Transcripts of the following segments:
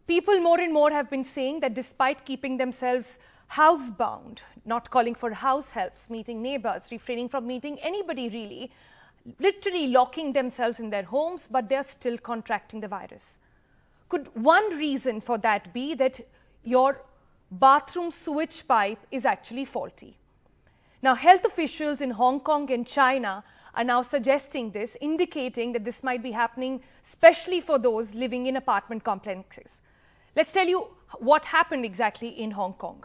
People more and more have been saying that despite keeping themselves housebound, not calling for house helps, meeting neighbors, refraining from meeting anybody really, literally locking themselves in their homes, but they are still contracting the virus. Could one reason for that be that your bathroom sewage pipe is actually faulty? Now, health officials in Hong Kong and China are now suggesting this, indicating that this might be happening especially for those living in apartment complexes. Let's tell you what happened exactly in Hong Kong.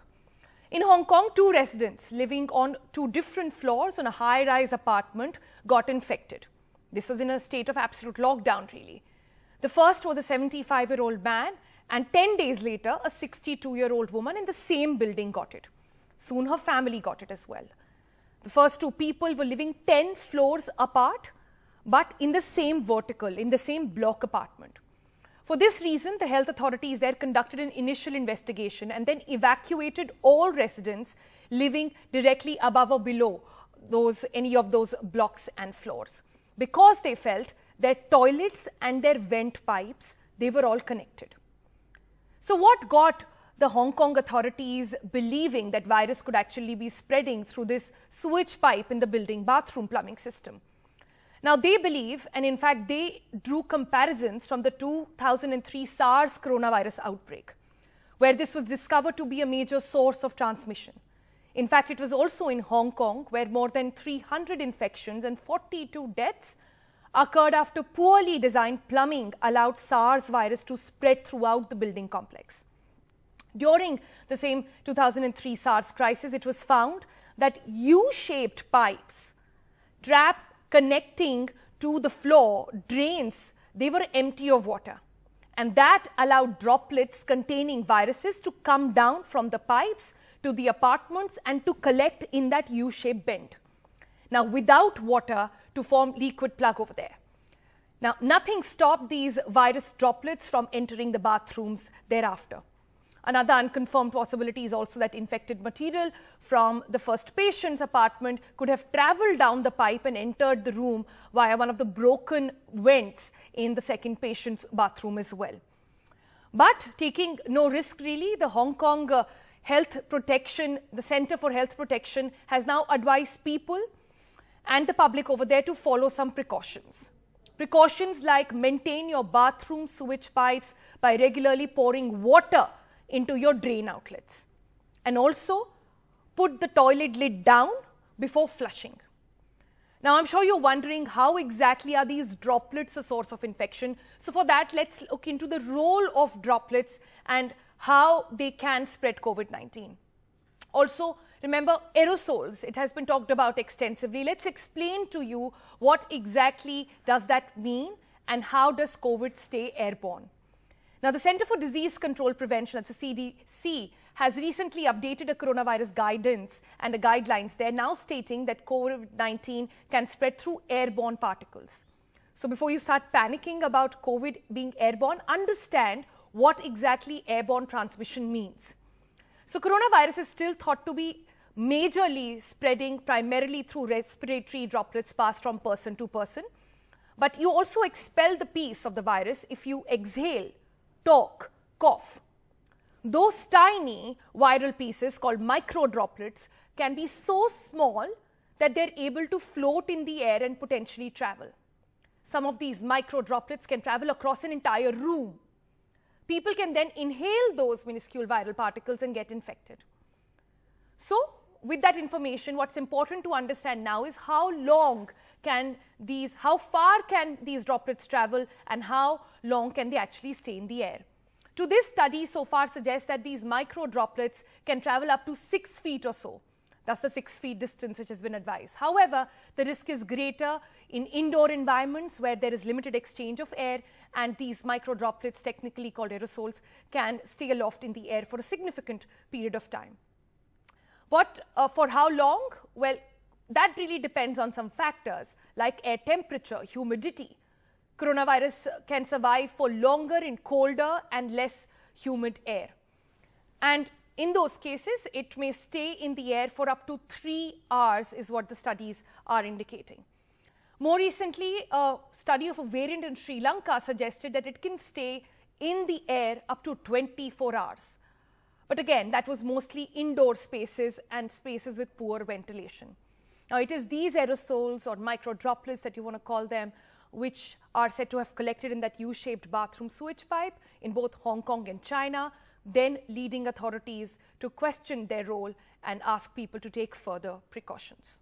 In Hong Kong, 2 residents living on 2 different floors on a high-rise apartment got infected. This was in a state of absolute lockdown, really. The first was a 75-year-old man, and 10 days later, a 62-year-old woman in the same building got it. Soon her family got it as well. The first 2 people were living 10 floors apart, but in the same vertical, in the same block apartment. For this reason, the health authorities there conducted an initial investigation and then evacuated all residents living directly above or below any of those blocks and floors, because they felt their toilets and their vent pipes, they were all connected. So what got the Hong Kong authorities believing that virus could actually be spreading through this sewage pipe in the building bathroom plumbing system? Now, they believe, and in fact, they drew comparisons from the 2003 SARS coronavirus outbreak, where this was discovered to be a major source of transmission. In fact, it was also in Hong Kong, where more than 300 infections and 42 deaths occurred after poorly designed plumbing allowed SARS virus to spread throughout the building complex. During the same 2003 SARS crisis, it was found that U-shaped pipes connecting to the floor drains, they were empty of water. And that allowed droplets containing viruses to come down from the pipes to the apartments and to collect in that U-shaped bend. Now, without water to form liquid plug over there. Now, nothing stopped these virus droplets from entering the bathrooms thereafter. Another unconfirmed possibility is also that infected material from the first patient's apartment could have traveled down the pipe and entered the room via one of the broken vents in the second patient's bathroom as well. But taking no risk really, the Hong Kong Health Protection, the Center for Health Protection has now advised people and the public over there to follow some precautions. Precautions like maintain your bathroom sewage pipes by regularly pouring water into your drain outlets, and also put the toilet lid down before flushing. Now, I'm sure you're wondering how exactly are these droplets a source of infection. So for that, let's look into the role of droplets and how they can spread COVID-19. Also, remember aerosols, it has been talked about extensively. Let's explain to you what exactly does that mean and how does COVID stay airborne. Now, the Center for Disease Control Prevention, that's the CDC, has recently updated a coronavirus guidance and the guidelines. They're now stating that COVID-19 can spread through airborne particles. So before you start panicking about COVID being airborne, understand what exactly airborne transmission means. So coronavirus is still thought to be majorly spreading primarily through respiratory droplets passed from person to person. But you also expel the piece of the virus if you exhale, talk, cough. Those tiny viral pieces called microdroplets can be so small that they're able to float in the air and potentially travel. Some of these microdroplets can travel across an entire room. People can then inhale those minuscule viral particles and get infected. So, with that information, what's important to understand now is how far can these droplets travel and how long can they actually stay in the air. To this study so far suggests that these micro droplets can travel up to 6 feet or so. That's the 6 feet distance which has been advised. However, the risk is greater in indoor environments where there is limited exchange of air, and these micro droplets, technically called aerosols, can stay aloft in the air for a significant period of time. But for how long? Well, that really depends on some factors like air temperature, humidity. Coronavirus can survive for longer in colder and less humid air. And in those cases, it may stay in the air for up to 3 hours is what the studies are indicating. More recently, a study of a variant in Sri Lanka suggested that it can stay in the air up to 24 hours. But again, that was mostly indoor spaces and spaces with poor ventilation. Now, it is these aerosols or micro droplets that you want to call them, which are said to have collected in that U-shaped bathroom sewage pipe in both Hong Kong and China, then leading authorities to question their role and ask people to take further precautions.